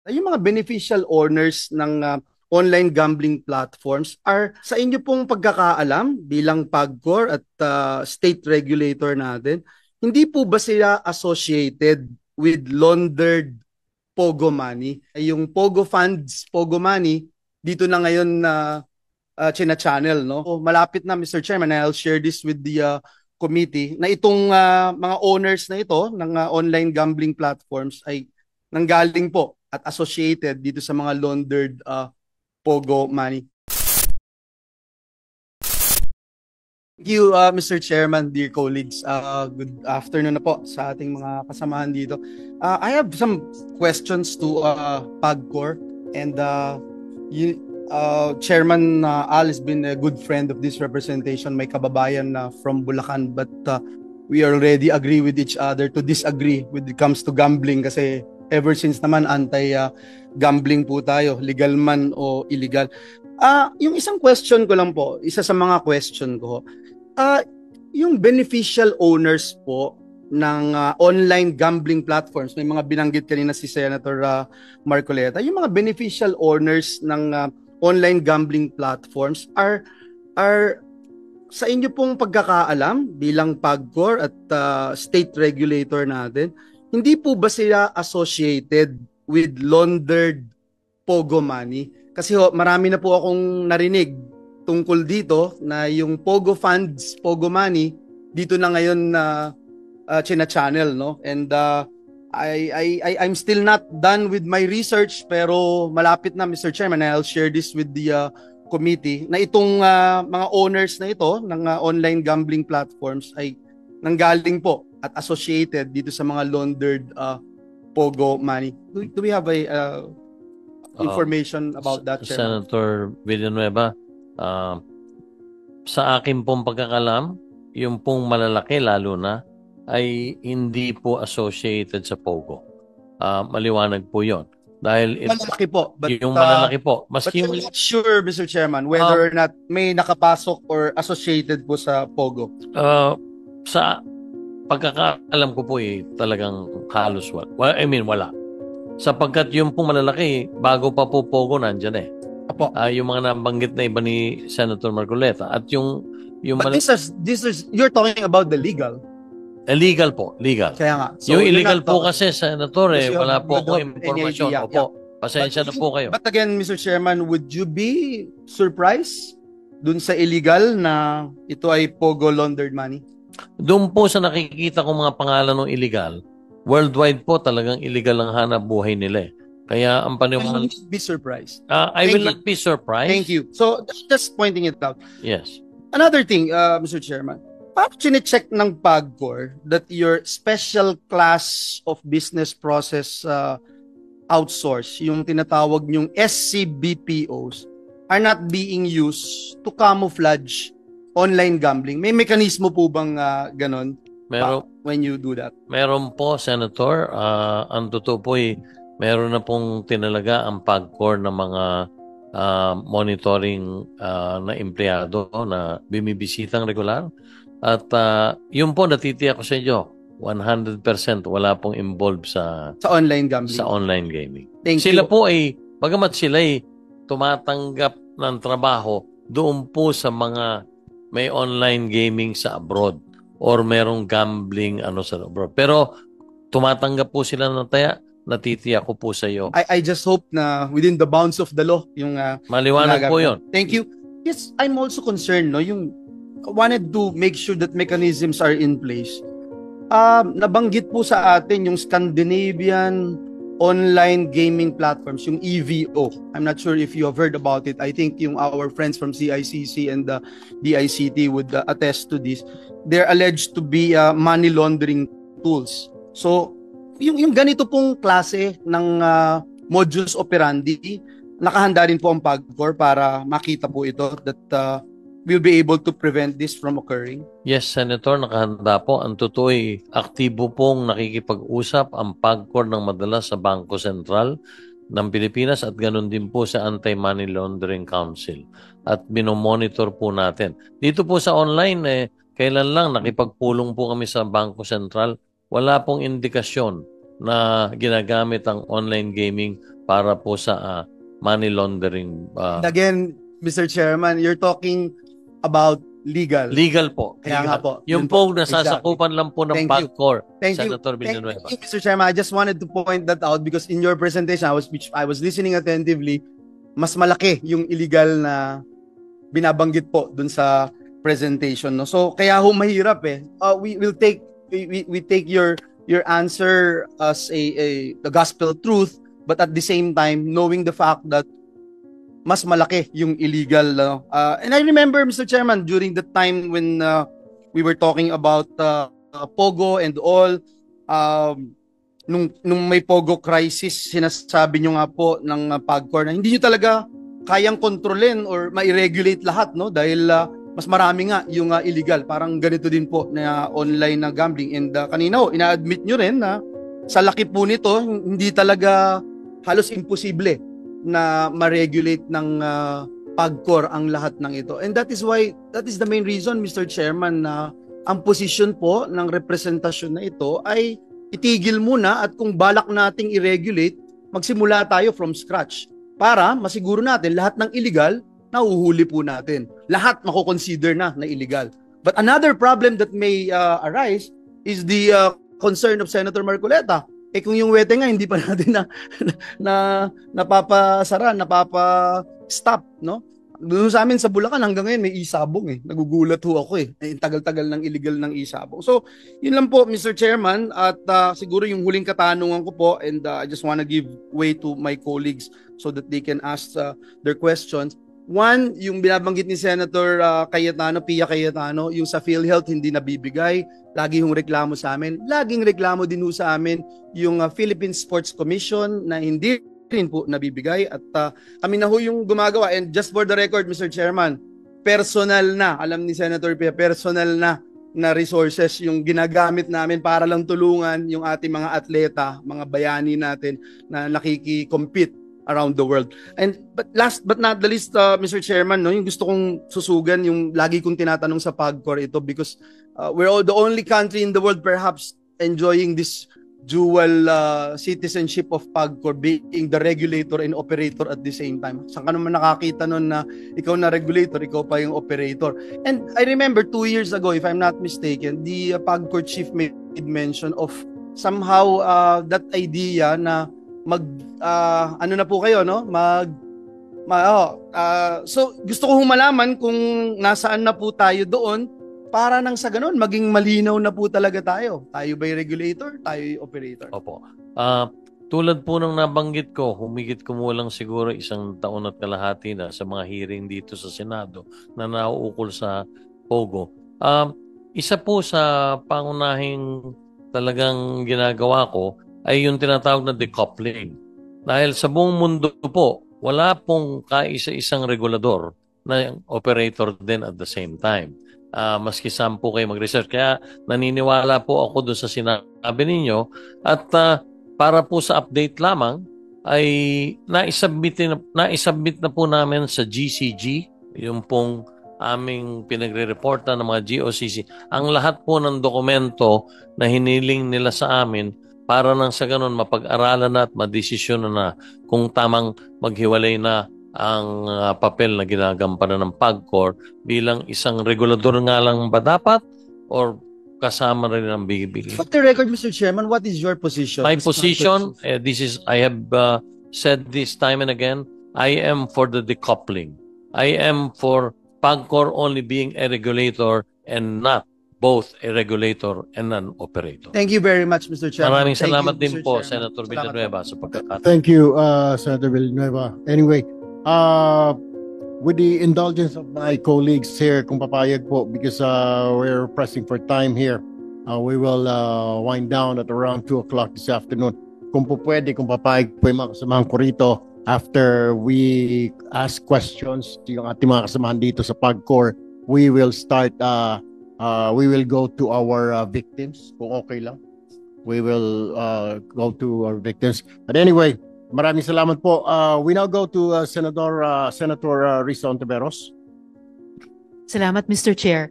Yung mga beneficial owners ng online gambling platforms are sa inyo pong pagkakaalam bilang PAGCOR at state regulator natin, hindi po ba sila associated with laundered Pogo money? Yung Pogo funds, Pogo money, dito na ngayon na china-channel, no? So, malapit na, Mr. Chairman, I'll share this with the committee na itong mga owners na ito ng online gambling platforms ay nanggaling po at associated dito sa mga laundered Pogo money. Thank you, Mr. Chairman, dear colleagues. Good afternoon na po sa ating mga kasamahan dito. I have some questions to PAGCOR and Chairman Al has been a good friend of this representation, may kababayan from Bulacan, but we already agree with each other to disagree when it comes to gambling kasi ever since naman anti-gambling po tayo, legal man o illegal. Yung isang question ko lang po, isa sa mga question ko, yung beneficial owners po ng online gambling platforms, may mga binanggit kanina si Senator Marcoleta, yung mga beneficial owners ng online gambling platforms are sa inyo pong pagkakaalam bilang PAGCOR at state regulator natin, hindi po ba sila associated with laundered Pogo money? Kasi marami na po akong narinig tungkol dito na yung Pogo funds, Pogo money, dito na ngayon na china-channel, no? And I'm still not done with my research pero malapit na, Mr. Chairman, I'll share this with the committee na itong mga owners na ito ng online gambling platforms ay nanggaling po at associated dito sa mga laundered Pogo money. Do we have a information about that, Chairman? Senator Villanueva, sa akin pong pagkakalam, yung pong malalaki lalo na ay hindi po associated sa Pogo. Maliwanag po yon. Dahil malaki po, but yung malalaki po, maski but I'm not sure, Mr. Chairman, whether or not may nakapasok or associated po sa Pogo. Sa pagkakaalam ko po talagang halos wala. Wala. Sapagkat yung pong malalaki, bago pa po Pogo nandyan Apo. Yung mga nabanggit na iba ni Senator Marcoleta at yung but this is you're talking about the legal. Illegal po, legal. Kaya nga. So, yung illegal po kasi, Senator, wala po akong impormasyon. Yeah, Opo, pasensya na po kayo. But again, Mr. Chairman, would you be surprised dun sa illegal na ito ay Pogo laundered money? Doon po sa nakikita kong mga pangalan ng illegal, worldwide po talagang illegal ang hanap buhay nila. Kaya ang paniwala... I will be surprised. I will not be surprised. Thank you. So, just pointing it out. Yes. Another thing, Mr. Chairman, paano chine-check ng PAGCOR that your special class of business process outsource, yung tinatawag nyong SCBPOs, are not being used to camouflage online gambling? May mekanismo po bang ganon when you do that? Meron po, Senator. Ang totoo po meron na pong tinalaga ang PAGCOR ng mga monitoring na empleyado na bimibisitang regular. At yun po, natitiyak ko sa inyo, 100% wala pong involved sa online gambling. Sa online gaming. Sila po bagamat sila tumatanggap ng trabaho doon po sa mga may online gaming sa abroad or merong gambling sa abroad. Pero tumatanggap po sila ng taya, natitiyak ko po sa iyo. I just hope na within the bounds of the law yung maliwanag po yun. Thank you. Yes, I'm also concerned, no, yung wanted to make sure that mechanisms are in place. Nabanggit po sa atin yung Scandinavian online gaming platforms, yung EVO. I'm not sure if you have heard about it. I think yung our friends from CICC and the DICT would attest to this. They're alleged to be money laundering tools. So, yung ganito pong klase ng modus operandi, nakahanda rin po ang PAGCOR para makita po ito that we'll be able to prevent this from occurring? Yes, Senator, nakahanda po. Ang totoo aktibo pong nakikipag-usap ang PAGCOR ng madalas sa Bangko Sentral ng Pilipinas at ganoon din po sa Anti-Money Laundering Council. At binomonitor po natin. Dito po sa online, kailan lang nakipagpulong po kami sa Bangko Sentral, wala pong indikasyon na ginagamit ang online gaming para po sa money laundering. And again, Mr. Chairman, you're talking about legal. Legal po. Kaya nga po. Yung Yun po, po. nasasakupan lang po ng Thank you. PAGCOR, Thank you. Senator Thank Villanueva. you, Mr. Chairman. I just wanted to point that out because in your presentation, I was listening attentively, mas malaki yung illegal na binabanggit po dun sa presentation, no. So kaya ho mahirap eh. We will take we take your answer as the gospel truth, but at the same time knowing the fact that mas malaki yung illegal, no? And I remember, Mr. Chairman, during the time when we were talking about Pogo and all, nung may Pogo crisis, sinasabi nyo nga po ng PAGCOR na hindi nyo talaga kayang kontrolin or ma-regulate lahat, no? Dahil mas marami nga yung illegal. Parang ganito din po na online na gambling. And kanina ina-admit nyo rin na sa laki po nito, hindi talaga halos imposible na ma-regulate ng PAGCOR ang lahat ng ito. And that is the main reason, Mr. Chairman, na ang posisyon po ng representasyon na ito ay itigil muna at kung balak nating i-regulate, magsimula tayo from scratch para masiguro natin lahat ng illegal nahuhuli po natin. Lahat mako-consider na illegal. But another problem that may arise is the concern of Senator Marcoleta. Kung yung wete nga hindi pa natin napapa-stop, no? Doon sa amin sa Bulacan hanggang ngayon may isabong eh. Nagugulat ho ako eh. Tagal-tagal ng illegal ng isabong. So, yun lang po, Mr. Chairman, at siguro yung huling katanungan ko po, and I just wanna give way to my colleagues so that they can ask their questions. One, yung binabanggit ni Senator Pia Cayetano, yung sa PhilHealth hindi nabibigay. Lagi yung reklamo sa amin. Laging reklamo din ho sa amin yung Philippine Sports Commission na hindi rin po nabibigay. At kami na ho yung gumagawa. And just for the record, Mr. Chairman, personal na, alam ni Senator Pia, personal na resources yung ginagamit namin para lang tulungan yung ating mga atleta, mga bayani natin na nakiki-compete around the world. But last but not the least, Mr. Chairman, no, yung gusto kong susugan, yung lagi kong tinatanong sa PAGCOR ito because we're the only country in the world perhaps enjoying this dual citizenship of PAGCOR, being the regulator and operator at the same time. Saan ka naman nakakita nun na ikaw na regulator, ikaw pa yung operator? And I remember 2 years ago, if I'm not mistaken, the PAGCOR chief made mention of somehow that idea na ano na po kayo, no? So gusto ko malaman kung nasaan na po tayo doon para nang sa ganun maging malinaw na po talaga tayo. Tayo ba'y regulator? Tayo operator? Opo. Tulad po ng nabanggit ko, humigit kumulang siguro 1 taon at kalahati na sa mga hearing dito sa Senado na nauukol sa Pogo. Isa po sa pangunahing talagang ginagawa ko ay yung tinatawag na decoupling. Dahil sa buong mundo po, wala pong kaisa-isang regulador na operator din at the same time. Maski saan po kayo mag-research. Kaya naniniwala po ako doon sa sinabi ninyo at para po sa update lamang ay naisubmit na po namin sa GCG, yung pong aming pinagre-reporta ng mga GOCC, ang lahat po ng dokumento na hiniling nila sa amin para nang sa ganun mapag-aralan na at madesisyon na kung tamang maghiwalay na ang papel na ginagampanan ng PAGCOR bilang isang regulador nga lang ba dapat or kasama rin ang bigibigi. For the record, Mr. Chairman, what is your position? My position, I have said this time and again, I am for the decoupling. I am for PAGCOR only being a regulator and not both a regulator and an operator. Thank you very much, Mr. Chairman. Maraming salamat you, din Mr. po, Chairman. Senator Villanueva, sa pagkakataon. Thank you, Senator Villanueva. Anyway, with the indulgence of my colleagues here, kung papayag po, because we're pressing for time here, we will wind down at around 2 o'clock this afternoon. Kung po pwede, kung papayag po yung mga kasamahan ko rito, after we ask questions to yung ating mga kasamahan dito sa PAGCOR, we will start, we will go to our victims, kung okay lang. We will go to our victims. But anyway, maraming salamat po. We now go to Senator Risa Ontiveros. Salamat, Mr. Chair.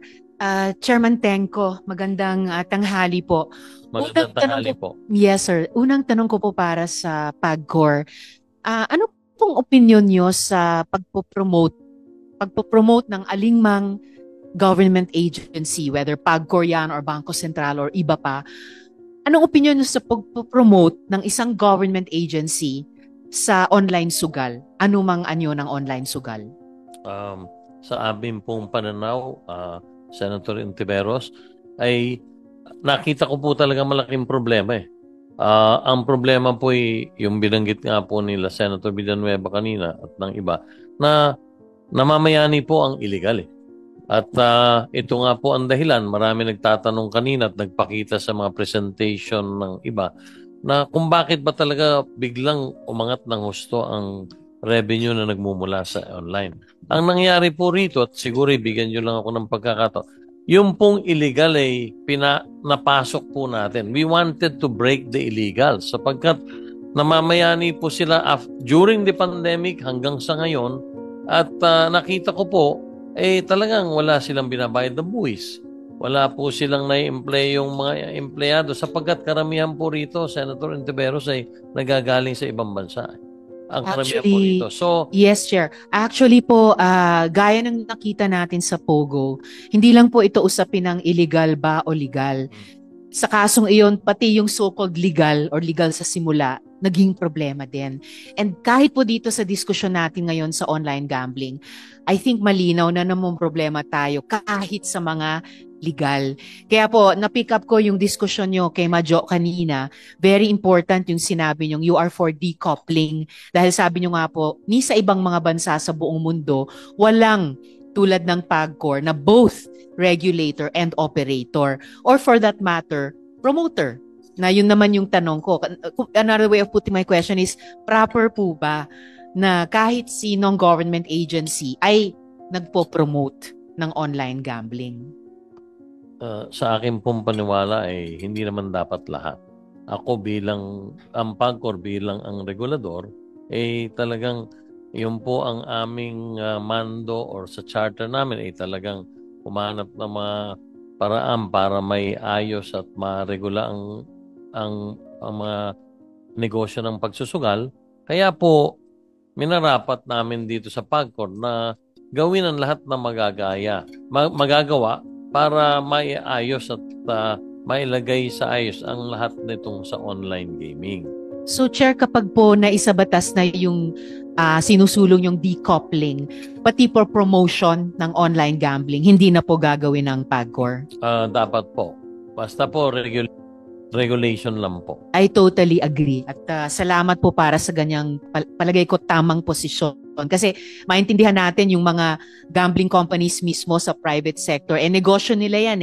Chairman Tenko, magandang tanghali po. Magandang tanghali po. Yes, sir. Unang tanong ko po para sa PAGCOR. Ano pong opinion nyo sa pagpo-promote ng alingmang government agency, whether PAGCOR yan or Bangko Sentral or iba pa? Anong opinion nyo sa pagpo-promote ng isang government agency sa online sugal? Anumang anyo ng online sugal? Sa amin pong pananaw, Senator Intiveros, ay nakita ko po talaga malaking problema eh. Ang problema po ay yung binanggit nga po nila Senator Villanueva kanina at ng iba na namamayani po ang illegal eh. At ito nga po ang dahilan. Marami nagtatanong kanina at nagpakita sa mga presentation ng iba na kung bakit ba talaga biglang umangat ng husto ang revenue na nagmumula sa online. Ang nangyari po rito, at siguro ibigyan nyo lang ako ng pagkakataon, yung pong illegal ay napasok po natin. We wanted to break the illegal sapagkat namamayani po sila during the pandemic hanggang sa ngayon at nakita ko po talagang wala silang binabayad na buwis. Wala po silang na-employ yung mga empleyado sapagkat karamihan po rito, Senator Intiveros, ay nagagaling sa ibang bansa. Ang karamihan po rito. So, yes, Chair. Actually po, gaya ng nakita natin sa Pogo, hindi lang po ito usapin ng illegal ba o legal. Sa kasong iyon, pati yung so-called legal or legal sa simula, naging problema din. And kahit po dito sa diskusyon natin ngayon sa online gambling, I think malinaw na namang problema tayo kahit sa mga legal. Kaya po, na-pick up ko yung diskusyon nyo kay Majo kanina. Very important yung sinabi nyo, you are for decoupling. Dahil sabi nyo nga po, ni sa ibang mga bansa sa buong mundo, walang tulad ng PAGCOR na both regulator and operator. Or for that matter, promoter. Na yun naman yung tanong ko. Another way of putting my question is, proper po ba na kahit sinong government agency ay nagpo-promote ng online gambling? Sa akin pong paniwala ay hindi naman dapat lahat. Ako bilang ang PAGCOR bilang ang regulador talagang yun po ang aming mando or sa charter namin talagang humanap ng mga paraan para may ayos at maregula ang mga negosyo ng pagsusugal. Kaya po minarapat namin dito sa PAGCOR na gawin ang lahat na magagawa para maiayos at mailagay sa ayos ang lahat nitong sa online gaming. So, Chair, kapag po naisabatas na yung sinusulong yung decoupling, pati for promotion ng online gambling, hindi na po gagawin ng PAGCOR? Dapat po. Basta po regulation lang po. I totally agree. At salamat po para sa ganyang palagay ko tamang posisyon. Kasi maintindihan natin yung mga gambling companies mismo sa private sector. Negosyo nila yan